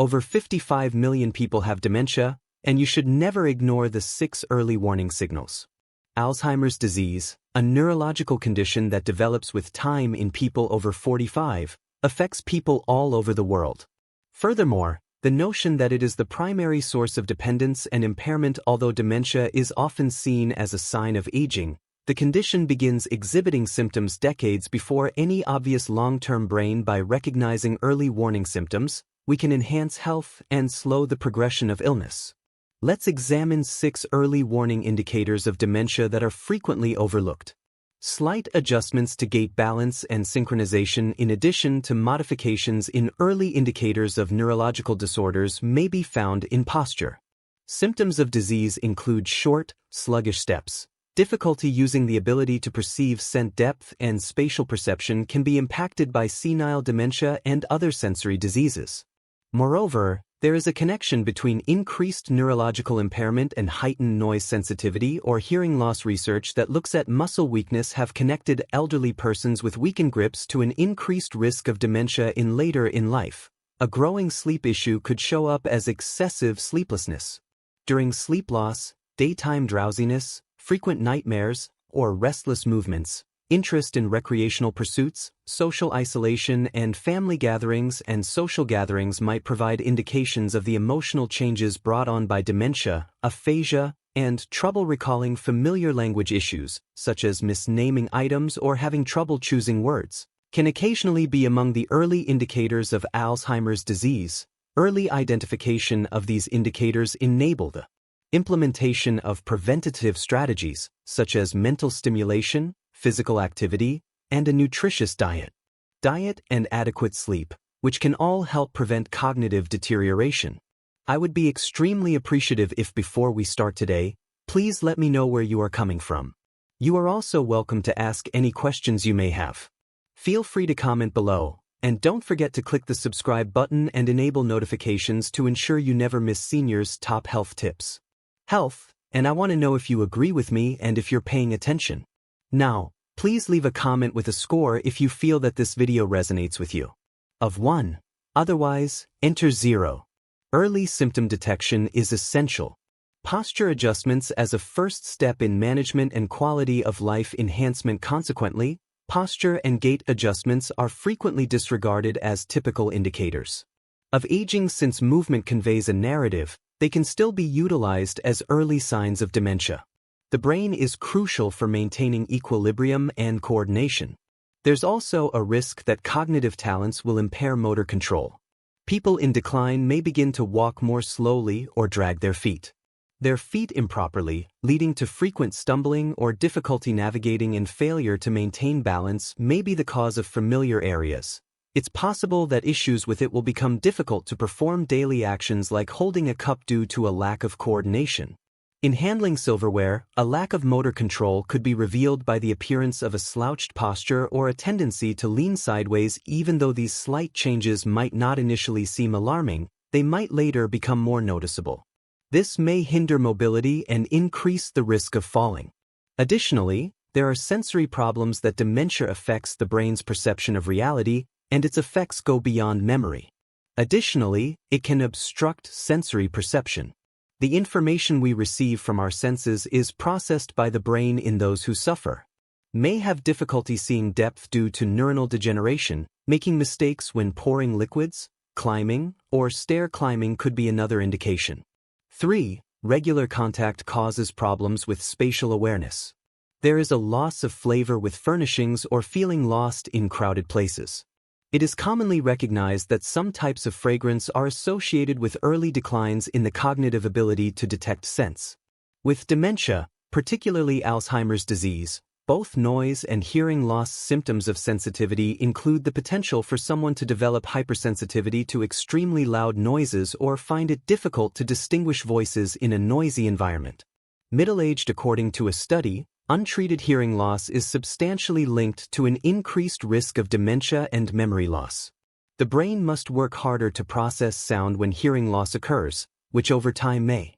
Over 55 million people have dementia, and you should never ignore the 6 early warning signals. Alzheimer's disease, a neurological condition that develops with time in people over 45, affects people all over the world. Furthermore, the notion that it is the primary source of dependence and impairment. Although dementia is often seen as a sign of aging, the condition begins exhibiting symptoms decades before any obvious long-term brain. By recognizing early warning symptoms, we can enhance health and slow the progression of illness. Let's examine 6 early warning indicators of dementia that are frequently overlooked. Slight adjustments to gait balance and synchronization in addition to modifications in early indicators of neurological disorders may be found in posture. Symptoms of disease include short, sluggish steps. Difficulty using the ability to perceive scent depth and spatial perception can be impacted by senile dementia and other sensory diseases. Moreover, there is a connection between increased neurological impairment and heightened noise sensitivity or hearing loss. Research that looks at muscle weakness have connected elderly persons with weakened grips to an increased risk of dementia later in life. A growing sleep issue could show up as excessive sleeplessness. During sleep loss, daytime drowsiness, frequent nightmares, or restless movements. Interest in recreational pursuits, social isolation, and family gatherings and social gatherings might provide indications of the emotional changes brought on by dementia. Aphasia and trouble recalling familiar language issues, such as misnaming items or having trouble choosing words, can occasionally be among the early indicators of Alzheimer's disease. Early identification of these indicators enable the implementation of preventative strategies, such as mental stimulation, physical activity, and a nutritious diet. Diet and adequate sleep, which can all help prevent cognitive deterioration. I would be extremely appreciative if before we start today, please let me know where you are coming from. You are also welcome to ask any questions you may have. Feel free to comment below, and don't forget to click the subscribe button and enable notifications to ensure you never miss Senior's top health tips. And I want to know if you agree with me and if you're paying attention. Now, please leave a comment with a score if you feel that this video resonates with you. Of 1. Otherwise, enter 0. Early symptom detection is essential. Posture adjustments as a first step in management and quality of life enhancement. Consequently, posture and gait adjustments are frequently disregarded as typical indicators of aging. Since movement conveys a narrative, they can still be utilized as early signs of dementia. The brain is crucial for maintaining equilibrium and coordination. There's also a risk that cognitive talents will impair motor control. People in decline may begin to walk more slowly or drag their feet improperly, leading to frequent stumbling or difficulty navigating, and failure to maintain balance may be the cause of familiar areas. It's possible that issues with it will become difficult to perform daily actions like holding a cup due to a lack of coordination. In handling silverware, a lack of motor control could be revealed by the appearance of a slouched posture or a tendency to lean sideways. Even though these slight changes might not initially seem alarming, they might later become more noticeable. This may hinder mobility and increase the risk of falling. Additionally, there are sensory problems that dementia affects the brain's perception of reality, and its effects go beyond memory. Additionally, it can obstruct sensory perception. The information we receive from our senses is processed by the brain. In those who suffer may have difficulty seeing depth due to neuronal degeneration. Making mistakes when pouring liquids, climbing, or stair climbing could be another indication. 3. Regular contact causes problems with spatial awareness. There is a loss of flavor with furnishings or feeling lost in crowded places. It is commonly recognized that some types of fragrance are associated with early declines in the cognitive ability to detect scents. With dementia, particularly Alzheimer's disease, both noise and hearing loss symptoms of sensitivity include the potential for someone to develop hypersensitivity to extremely loud noises or find it difficult to distinguish voices in a noisy environment. Middle-aged. According to a study, untreated hearing loss is substantially linked to an increased risk of dementia and memory loss. The brain must work harder to process sound when hearing loss occurs, which over time may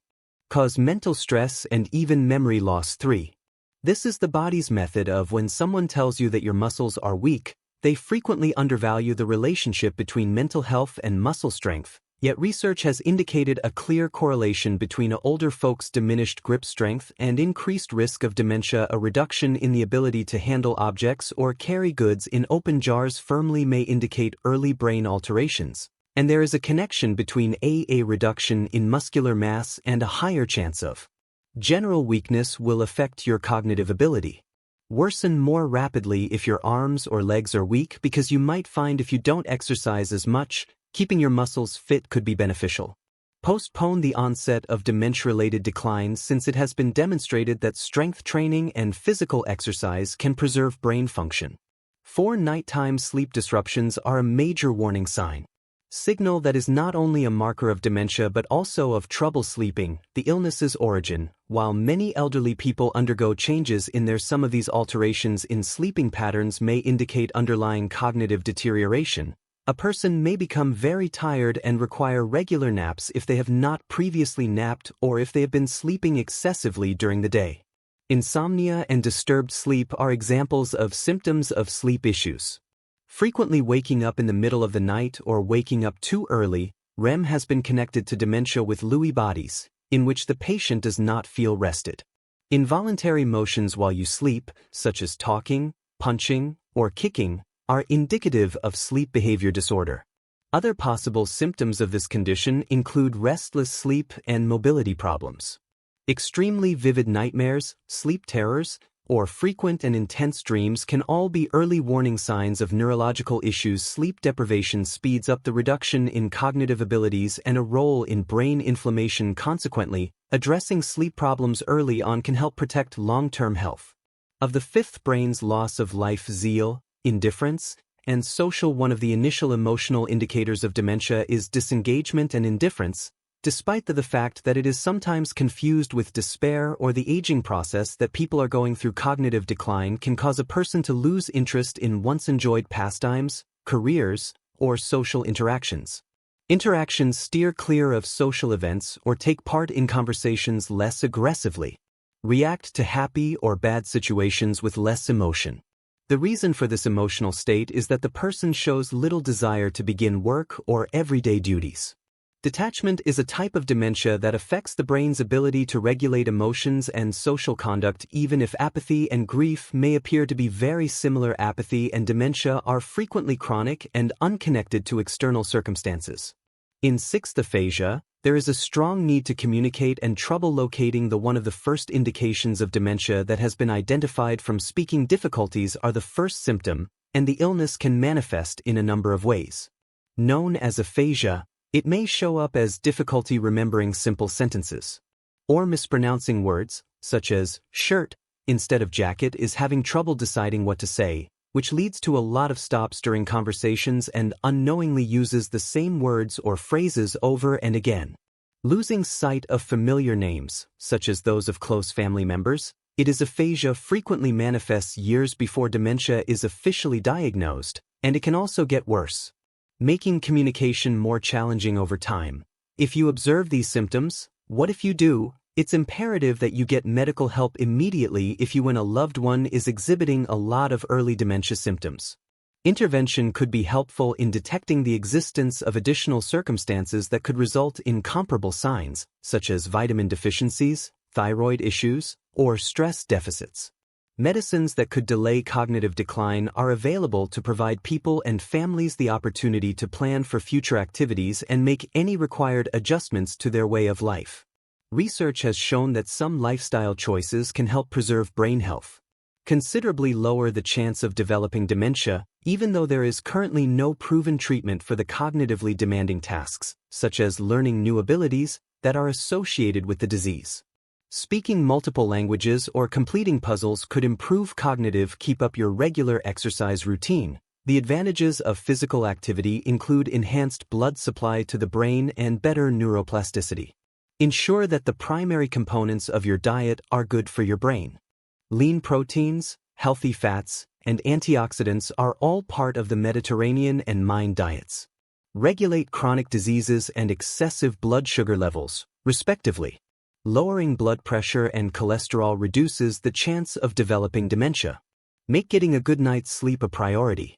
cause mental stress and even memory loss. 3. This is the body's method of when someone tells you that your muscles are weak, they frequently undervalue the relationship between mental health and muscle strength. Yet research has indicated a clear correlation between older folks' diminished grip strength and increased risk of dementia. A reduction in the ability to handle objects or carry goods in open jars firmly may indicate early brain alterations, and there is a connection between a reduction in muscular mass and a higher chance of general weakness will affect your cognitive ability. Worsen more rapidly if your arms or legs are weak, because you might find if you don't exercise as much, keeping your muscles fit could be beneficial. Postpone the onset of dementia-related declines, since it has been demonstrated that strength training and physical exercise can preserve brain function. 4 nighttime sleep disruptions are a major warning sign. Signal that is not only a marker of dementia but also of trouble sleeping. The illness's origin. While many elderly people undergo changes in some of these alterations in sleeping patterns may indicate underlying cognitive deterioration, a person may become very tired and require regular naps if they have not previously napped or if they have been sleeping excessively during the day. Insomnia and disturbed sleep are examples of symptoms of sleep issues. Frequently waking up in the middle of the night or waking up too early, REM has been connected to dementia with Lewy bodies, in which the patient does not feel rested. Involuntary motions while you sleep, such as talking, punching, or kicking, are indicative of sleep behavior disorder. Other possible symptoms of this condition include restless sleep and mobility problems. Extremely vivid nightmares, sleep terrors, or frequent and intense dreams can all be early warning signs of neurological issues. Sleep deprivation speeds up the reduction in cognitive abilities and a role in brain inflammation. Consequently, addressing sleep problems early on can help protect long-term health. Of the 5th brain's loss of life, zeal, indifference, and social. One of the initial emotional indicators of dementia is disengagement and indifference, despite the fact that it is sometimes confused with despair or the aging process that people are going through. Cognitive decline can cause a person to lose interest in once enjoyed pastimes, careers, or social interactions. Interactions steer clear of social events or take part in conversations less aggressively. React to happy or bad situations with less emotion. The reason for this emotional state is that the person shows little desire to begin work or everyday duties. Detachment is a type of dementia that affects the brain's ability to regulate emotions and social conduct. Even if apathy and grief may appear to be very similar, apathy and dementia are frequently chronic and unconnected to external circumstances. In 6th aphasia, there is a strong need to communicate and trouble locating. One of the first indications of dementia that has been identified from speaking difficulties are the first symptom, and the illness can manifest in a number of ways. Known as aphasia, it may show up as difficulty remembering simple sentences, or mispronouncing words, such as shirt instead of jacket, is having trouble deciding what to say, which leads to a lot of stops during conversations and unknowingly uses the same words or phrases over and again. Losing sight of familiar names, such as those of close family members. It is aphasia frequently manifests years before dementia is officially diagnosed, and it can also get worse, making communication more challenging over time. If you observe these symptoms, what if you do? It's imperative that you get medical help immediately if you, when a loved one is exhibiting a lot of early dementia symptoms. Intervention could be helpful in detecting the existence of additional circumstances that could result in comparable signs, such as vitamin deficiencies, thyroid issues, or stress deficits. Medicines that could delay cognitive decline are available to provide people and families the opportunity to plan for future activities and make any required adjustments to their way of life. Research has shown that some lifestyle choices can help preserve brain health, considerably lower the chance of developing dementia, even though there is currently no proven treatment for the cognitively demanding tasks, such as learning new abilities, that are associated with the disease. Speaking multiple languages or completing puzzles could improve cognitive. Keep up your regular exercise routine. The advantages of physical activity include enhanced blood supply to the brain and better neuroplasticity. Ensure that the primary components of your diet are good for your brain. Lean proteins, healthy fats, and antioxidants are all part of the Mediterranean and Mind diets. Regulate chronic diseases and excessive blood sugar levels, respectively. Lowering blood pressure and cholesterol reduces the chance of developing dementia. Make getting a good night's sleep a priority.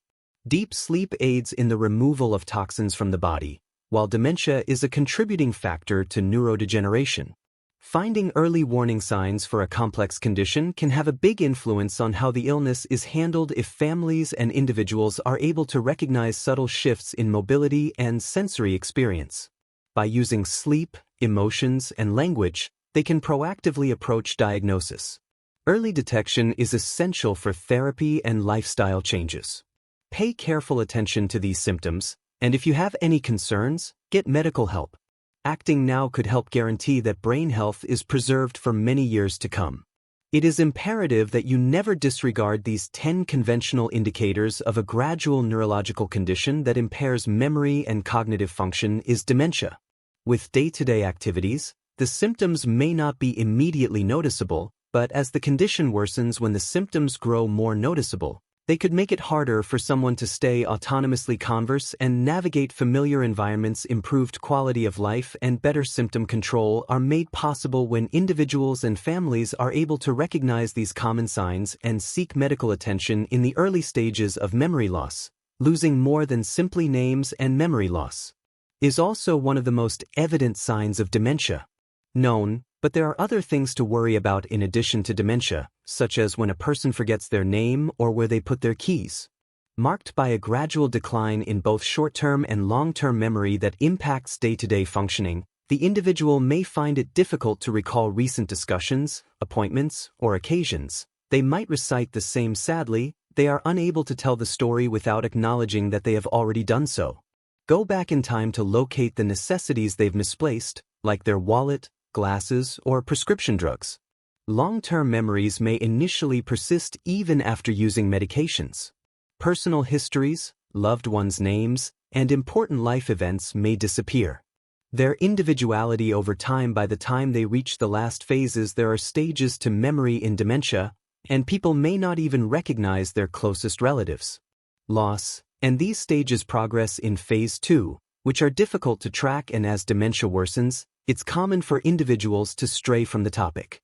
Deep sleep aids in the removal of toxins from the body, while dementia is a contributing factor to neurodegeneration. Finding early warning signs for a complex condition can have a big influence on how the illness is handled if families and individuals are able to recognize subtle shifts in mobility and sensory experience. By using sleep, emotions, and language, they can proactively approach diagnosis. Early detection is essential for therapy and lifestyle changes. Pay careful attention to these symptoms, and if you have any concerns, get medical help. Acting now could help guarantee that brain health is preserved for many years to come. It is imperative that you never disregard these 10 conventional indicators of a gradual neurological condition that impairs memory and cognitive function is dementia. With day-to-day activities, the symptoms may not be immediately noticeable, but as the condition worsens when the symptoms grow more noticeable, they could make it harder for someone to stay autonomously converse and navigate familiar environments. Improved quality of life and better symptom control are made possible when individuals and families are able to recognize these common signs and seek medical attention in the early stages of memory loss. Losing more than simply names and memory loss is also one of the most evident signs of dementia known, but there are other things to worry about in addition to dementia, such as when a person forgets their name or where they put their keys. Marked by a gradual decline in both short-term and long-term memory that impacts day-to-day functioning, the individual may find it difficult to recall recent discussions, appointments, or occasions. They might recite the same sadly, they are unable to tell the story without acknowledging that they have already done so. Go back in time to locate the necessities they've misplaced, like their wallet, glasses, or prescription drugs. Long-term memories may initially persist even after using medications. Personal histories, loved ones' names, and important life events may disappear. Their individuality over time. By the time they reach the last phases, there are stages to memory in dementia, and people may not even recognize their closest relatives. Loss, and these stages progress in phase 2, which are difficult to track, and as dementia worsens, it's common for individuals to stray from the topic.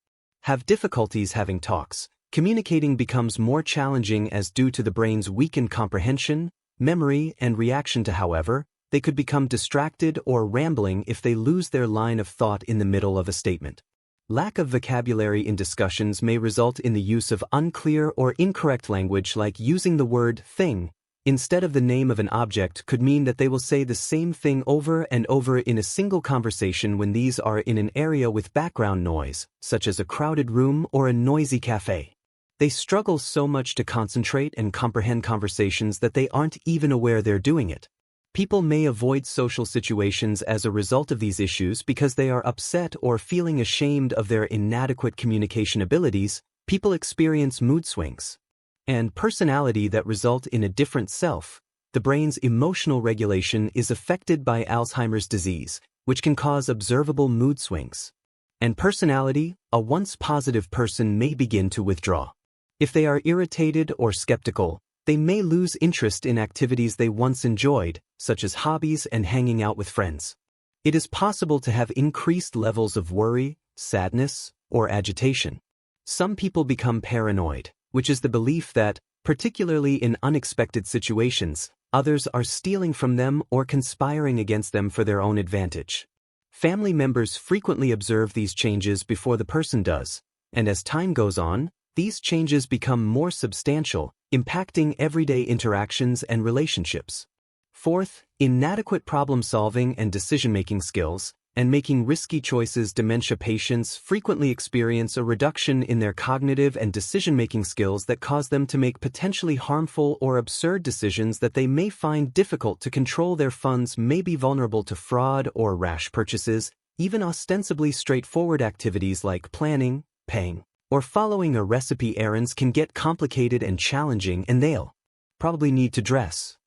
Have difficulties having talks. Communicating becomes more challenging as due to the brain's weakened comprehension, memory, and reaction to. However, they could become distracted or rambling if they lose their line of thought in the middle of a statement. Lack of vocabulary in discussions may result in the use of unclear or incorrect language, like using the word thing instead of the name of an object could mean that they will say the same thing over and over in a single conversation when these are in an area with background noise, such as a crowded room or a noisy cafe. They struggle so much to concentrate and comprehend conversations that they aren't even aware they're doing it. People may avoid social situations as a result of these issues because they are upset or feeling ashamed of their inadequate communication abilities. People experience mood swings and personality that result in a different self. The brain's emotional regulation is affected by Alzheimer's disease, which can cause observable mood swings. And personality, a once positive person may begin to withdraw. If they are irritated or skeptical, they may lose interest in activities they once enjoyed, such as hobbies and hanging out with friends. It is possible to have increased levels of worry, sadness, or agitation. Some people become paranoid, which is the belief that, particularly in unexpected situations, others are stealing from them or conspiring against them for their own advantage. Family members frequently observe these changes before the person does, and as time goes on, these changes become more substantial, impacting everyday interactions and relationships. Fourth, inadequate problem-solving and decision-making skills, and making risky choices. Dementia patients frequently experience a reduction in their cognitive and decision-making skills that cause them to make potentially harmful or absurd decisions that they may find difficult to control. Their funds may be vulnerable to fraud or rash purchases. Even ostensibly straightforward activities like planning, paying, or following a recipe errands can get complicated and challenging, and they'll probably need to dress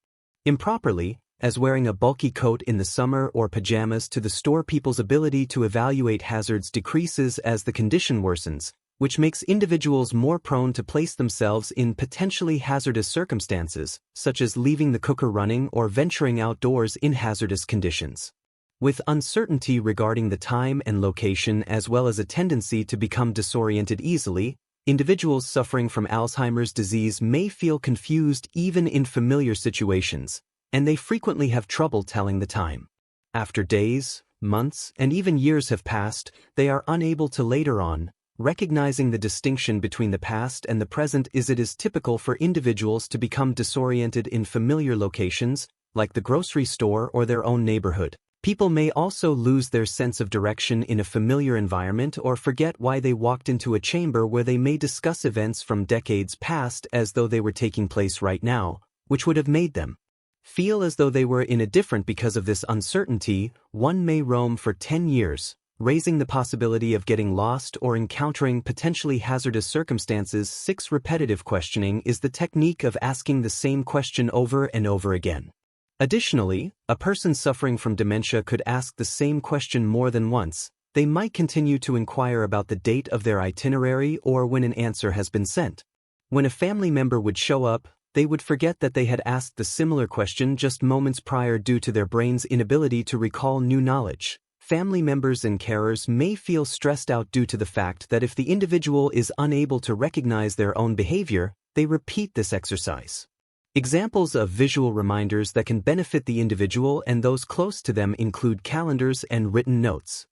improperly, as wearing a bulky coat in the summer or pajamas to the store. People's ability to evaluate hazards decreases as the condition worsens, which makes individuals more prone to place themselves in potentially hazardous circumstances, such as leaving the cooker running or venturing outdoors in hazardous conditions. With uncertainty regarding the time and location, as well as a tendency to become disoriented easily, individuals suffering from Alzheimer's disease may feel confused even in familiar situations, and they frequently have trouble telling the time. After days, months, and even years have passed, they are unable to later on. Recognizing the distinction between the past and the present is it is typical for individuals to become disoriented in familiar locations, like the grocery store or their own neighborhood. People may also lose their sense of direction in a familiar environment or forget why they walked into a chamber where they may discuss events from decades past as though they were taking place right now, which would have made them feel as though they were in a different. Because of this uncertainty, one may roam for 10 years, raising the possibility of getting lost or encountering potentially hazardous circumstances. 6. Repetitive questioning is the technique of asking the same question over and over again. Additionally, a person suffering from dementia could ask the same question more than once. They might continue to inquire about the date of their itinerary or when an answer has been sent. When a family member would show up, they would forget that they had asked the similar question just moments prior due to their brain's inability to recall new knowledge. Family members and carers may feel stressed out due to the fact that if the individual is unable to recognize their own behavior, they repeat this exercise. Examples of visual reminders that can benefit the individual and those close to them include calendars and written notes.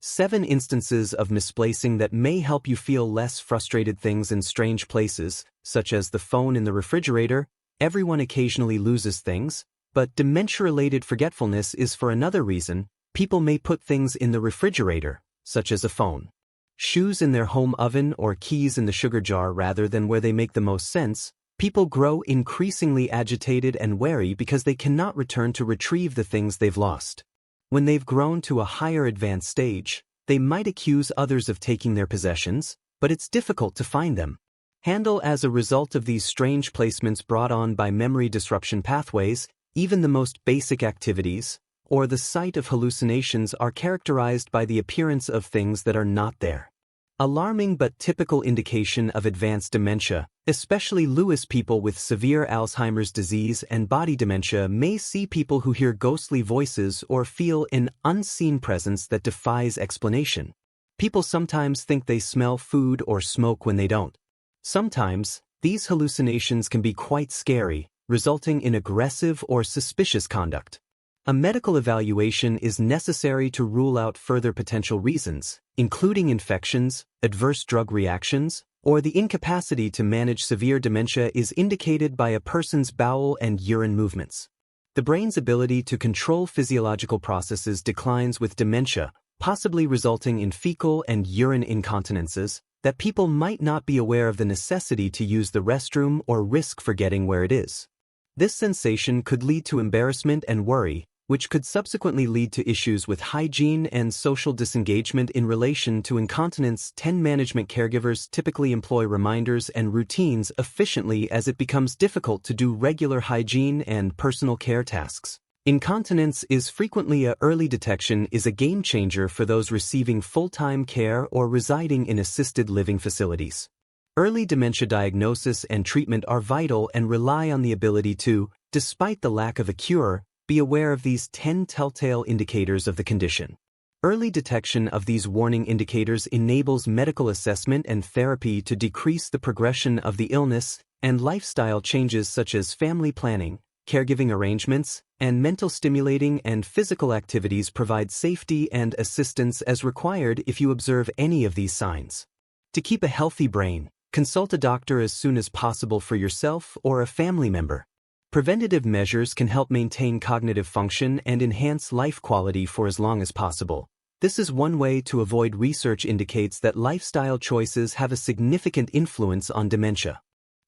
7 instances of misplacing that may help you feel less frustrated. Things in strange places, such as the phone in the refrigerator. Everyone occasionally loses things, but dementia-related forgetfulness is for another reason. People may put things in the refrigerator, such as a phone, shoes in their home oven, or keys in the sugar jar rather than where they make the most sense. People grow increasingly agitated and wary because they cannot return to retrieve the things they've lost. When they've grown to a higher advanced stage, they might accuse others of taking their possessions, but it's difficult to find them. Handle as a result of these strange placements brought on by memory disruption pathways. Even the most basic activities, or the sight of hallucinations, are characterized by the appearance of things that are not there. Alarming but typical indication of advanced dementia, especially Lewis. People with severe Alzheimer's disease and body dementia may see people who hear ghostly voices or feel an unseen presence that defies explanation. People sometimes think they smell food or smoke when they don't. Sometimes, these hallucinations can be quite scary, resulting in aggressive or suspicious conduct. A medical evaluation is necessary to rule out further potential reasons, including infections, adverse drug reactions, or the incapacity to manage. Severe dementia is indicated by a person's bowel and urine movements. The brain's ability to control physiological processes declines with dementia, possibly resulting in fecal and urine incontinences, that people might not be aware of the necessity to use the restroom or risk forgetting where it is. This sensation could lead to embarrassment and worry, which could subsequently lead to issues with hygiene and social disengagement in relation to incontinence. 10 Management caregivers typically employ reminders and routines efficiently as it becomes difficult to do regular hygiene and personal care tasks. Incontinence is frequently a early detection is a game changer for those receiving full-time care or residing in assisted living facilities. Early dementia diagnosis and treatment are vital and rely on the ability to, despite the lack of a cure, be aware of these 10 telltale indicators of the condition. Early detection of these warning indicators enables medical assessment and therapy to decrease the progression of the illness, and lifestyle changes such as family planning, caregiving arrangements, and mental stimulating and physical activities provide safety and assistance as required if you observe any of these signs. To keep a healthy brain, consult a doctor as soon as possible for yourself or a family member. Preventative measures can help maintain cognitive function and enhance life quality for as long as possible. This is one way to avoid. Research indicates that lifestyle choices have a significant influence on dementia.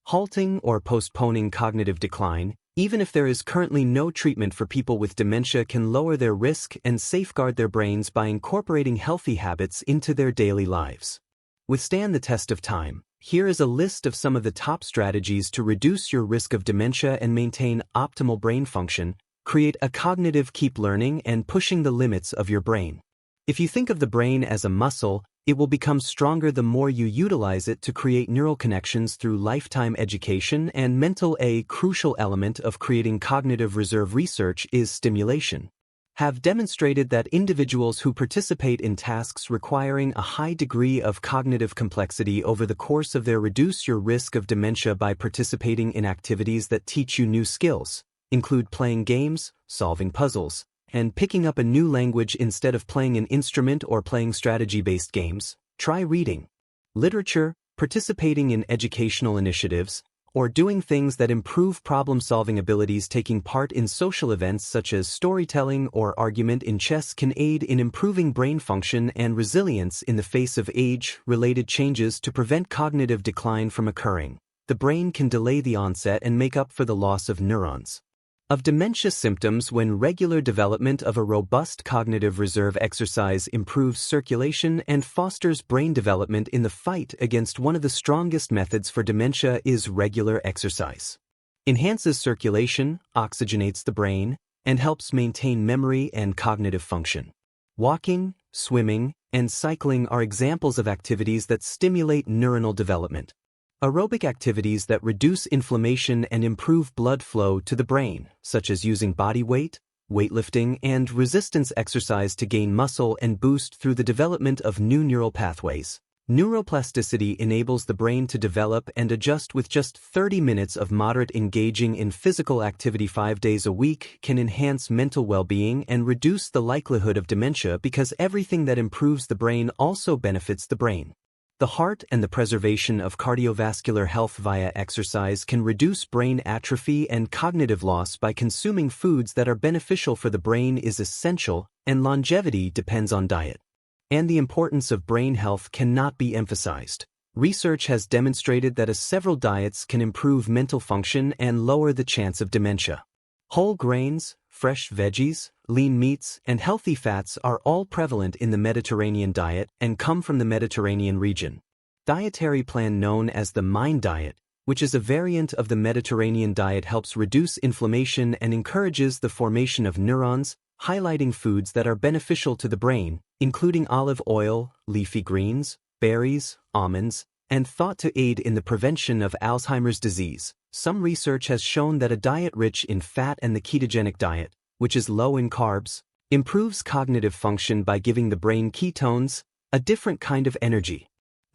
Halting or postponing cognitive decline, even if there is currently no treatment for people with dementia, can lower their risk and safeguard their brains by incorporating healthy habits into their daily lives. Withstand the test of time. Here is a list of some of the top strategies to reduce your risk of dementia and maintain optimal brain function. Create a cognitive. Keep learning and pushing the limits of your brain. If you think of the brain as a muscle, it will become stronger the more you utilize it to create neural connections through lifetime education and mental. A crucial element of creating cognitive reserve research is stimulation. Have demonstrated that individuals who participate in tasks requiring a high degree of cognitive complexity over the course of their reduce your risk of dementia by participating in activities that teach you new skills, include playing games, solving puzzles, and picking up a new language instead of playing an instrument or playing strategy-based games. Try reading literature, participating in educational initiatives, or doing things that improve problem-solving abilities. Taking part in social events such as storytelling or argument in chess can aid in improving brain function and resilience in the face of age-related changes. To prevent cognitive decline from occurring, the brain can delay the onset and make up for the loss of neurons. Of dementia symptoms. When regular development of a robust cognitive reserve, exercise improves circulation and fosters brain development in the fight against. One of the strongest methods for dementia is regular exercise. Enhances circulation, oxygenates the brain, and helps maintain memory and cognitive function. Walking, swimming, and cycling are examples of activities that stimulate neuronal development. Aerobic activities that reduce inflammation and improve blood flow to the brain, such as using body weight, weightlifting, and resistance exercise to gain muscle and boost through the development of new neural pathways. Neuroplasticity enables the brain to develop and adjust with just 30 minutes of moderate engaging in physical activity 5 days a week can enhance mental well-being and reduce the likelihood of dementia because everything that improves the brain also benefits the brain. The heart and the preservation of cardiovascular health via exercise can reduce brain atrophy and cognitive loss by consuming foods that are beneficial for the brain is essential, and longevity depends on diet. And the importance of brain health cannot be emphasized. Research has demonstrated that several diets can improve mental function and lower the chance of dementia. Whole grains, fresh veggies, lean meats, and healthy fats are all prevalent in the Mediterranean diet and come from the Mediterranean region. Dietary plan known as the MIND diet, which is a variant of the Mediterranean diet, helps reduce inflammation and encourages the formation of neurons, highlighting foods that are beneficial to the brain, including olive oil, leafy greens, berries, almonds, and thought to aid in the prevention of Alzheimer's disease. Some research has shown that a diet rich in fat and the ketogenic diet, which is low in carbs, improves cognitive function by giving the brain ketones, a different kind of energy.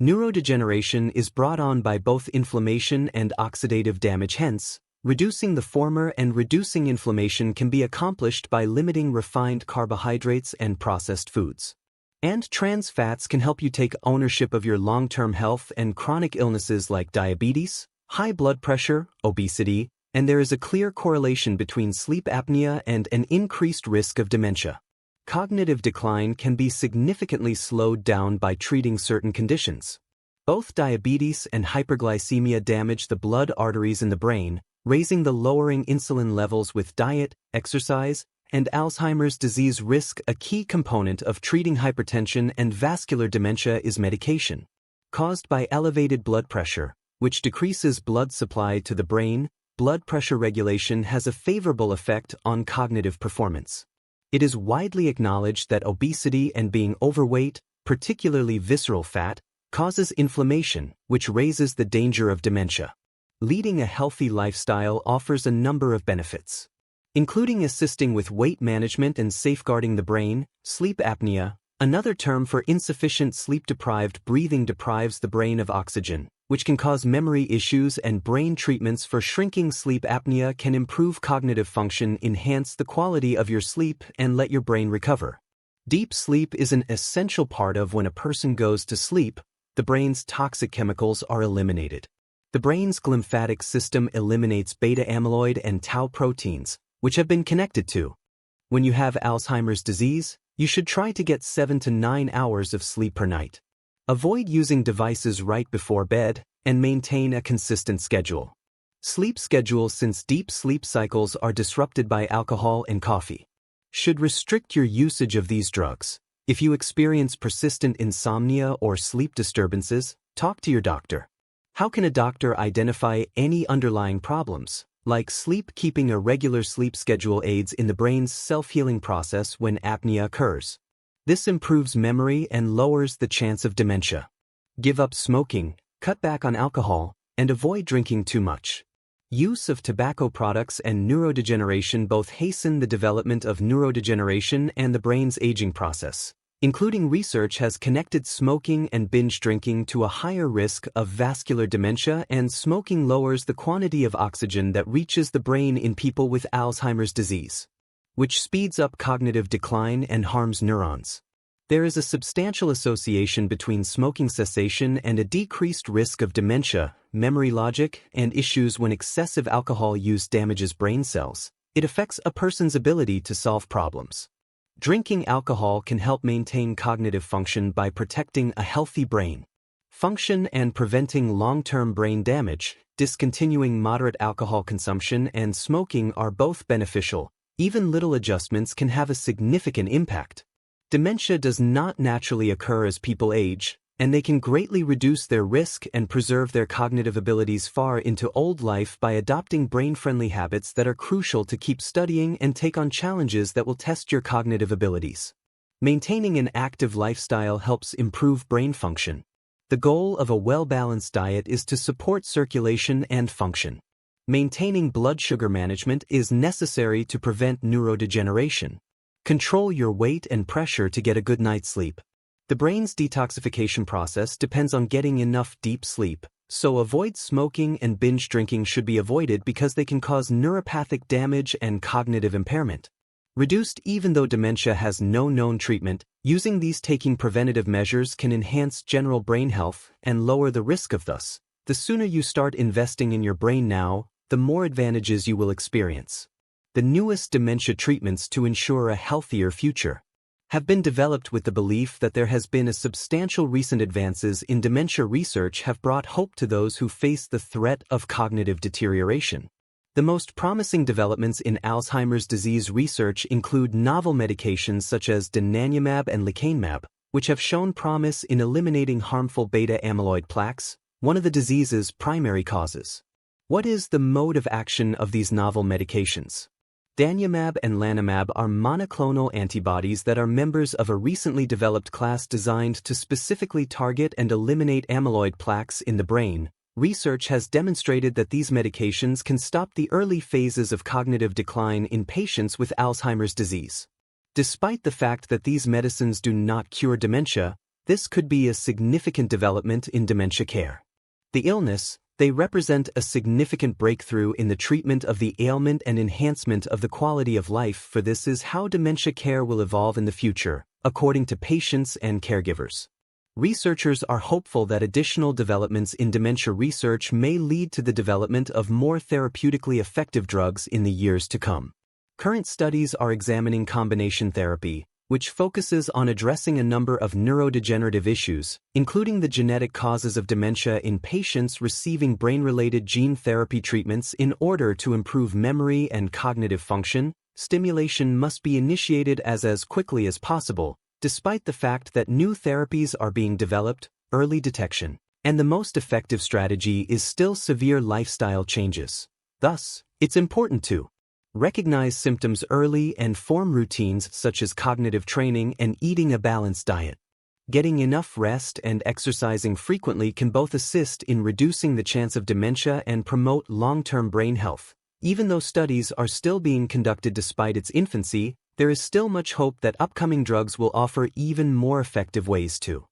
Neurodegeneration is brought on by both inflammation and oxidative damage. Hence, reducing the former and reducing inflammation can be accomplished by limiting refined carbohydrates and processed foods. And trans fats can help you take ownership of your long-term health and chronic illnesses like diabetes, high blood pressure, obesity, and there is a clear correlation between sleep apnea and an increased risk of dementia. Cognitive decline can be significantly slowed down by treating certain conditions. Both diabetes and hyperglycemia damage the blood arteries in the brain, raising the lowering insulin levels with diet, exercise, and Alzheimer's disease risk. A key component of treating hypertension and vascular dementia is medication, caused by elevated blood pressure, which decreases blood supply to the brain. Blood pressure regulation has a favorable effect on cognitive performance. It is widely acknowledged that obesity and being overweight, particularly visceral fat, causes inflammation, which raises the danger of dementia. Leading a healthy lifestyle offers a number of benefits, including assisting with weight management and safeguarding the brain. Sleep apnea, another term for insufficient sleep-deprived breathing, deprives the brain of oxygen, which can cause memory issues, and brain treatments for shrinking sleep apnea can improve cognitive function, enhance the quality of your sleep, and let your brain recover. Deep sleep is an essential part of when a person goes to sleep. The brain's toxic chemicals are eliminated. The brain's glymphatic system eliminates beta amyloid and tau proteins, which have been connected to. When you have Alzheimer's disease, you should try to get 7 to 9 hours of sleep per night. Avoid using devices right before bed, and maintain a consistent schedule. Sleep schedule, since deep sleep cycles are disrupted by alcohol and coffee. Should restrict your usage of these drugs. If you experience persistent insomnia or sleep disturbances, talk to your doctor. How can a doctor identify any underlying problems, like sleep? Keeping a regular sleep schedule aids in the brain's self-healing process when apnea occurs. This improves memory and lowers the chance of dementia. Give up smoking, cut back on alcohol, and avoid drinking too much. Use of tobacco products and neurodegeneration both hasten the development of neurodegeneration and the brain's aging process, including research has connected smoking and binge drinking to a higher risk of vascular dementia, and smoking lowers the quantity of oxygen that reaches the brain in people with Alzheimer's disease. which speeds up cognitive decline and harms neurons. There is a substantial association between smoking cessation and a decreased risk of dementia, memory logic, and issues when excessive alcohol use damages brain cells. It affects a person's ability to solve problems. Drinking alcohol can help maintain cognitive function by protecting a healthy brain function and preventing long-term brain damage. Discontinuing moderate alcohol consumption and smoking are both beneficial. Even little adjustments can have a significant impact. Dementia does not naturally occur as people age, and they can greatly reduce their risk and preserve their cognitive abilities far into old life by adopting brain-friendly habits that are crucial to keep studying and take on challenges that will test your cognitive abilities. Maintaining an active lifestyle helps improve brain function. The goal of a well-balanced diet is to support circulation and function. Maintaining blood sugar management is necessary to prevent neurodegeneration. Control your weight and pressure to get a good night's sleep. The brain's detoxification process depends on getting enough deep sleep, so avoid smoking and binge drinking should be avoided because they can cause neuropathic damage and cognitive impairment. Reduced. Even though dementia has no known treatment, using these preventative measures can enhance general brain health and lower the risk of thus. The sooner you start investing in your brain now, the more advantages you will experience. The newest dementia treatments to ensure a healthier future have been developed with the belief that there has been a substantial recent advances in dementia research have brought hope to those who face the threat of cognitive deterioration. The most promising developments in Alzheimer's disease research include novel medications such as donanemab and lecanemab, which have shown promise in eliminating harmful beta-amyloid plaques, one of the disease's primary causes. What is the mode of action of these novel medications? Donanemab and lecanemab are monoclonal antibodies that are members of a recently developed class designed to specifically target and eliminate amyloid plaques in the brain. Research has demonstrated that these medications can stop the early phases of cognitive decline in patients with Alzheimer's disease. Despite the fact that these medicines do not cure dementia, this could be a significant development in dementia care. The illness, they represent a significant breakthrough in the treatment of the ailment and enhancement of the quality of life. For this is how dementia care will evolve in the future, according to patients and caregivers. Researchers are hopeful that additional developments in dementia research may lead to the development of more therapeutically effective drugs in the years to come. Current studies are examining combination therapy, which focuses on addressing a number of neurodegenerative issues, including the genetic causes of dementia in patients receiving brain-related gene therapy treatments. In order to improve memory and cognitive function, stimulation must be initiated as quickly as possible. Despite the fact that new therapies are being developed, early detection and the most effective strategy is still severe lifestyle changes. Thus, it's important to recognize symptoms early and form routines such as cognitive training and eating a balanced diet. Getting enough rest and exercising frequently can both assist in reducing the chance of dementia and promote long-term brain health. Even though studies are still being conducted despite its infancy, there is still much hope that upcoming drugs will offer even more effective ways to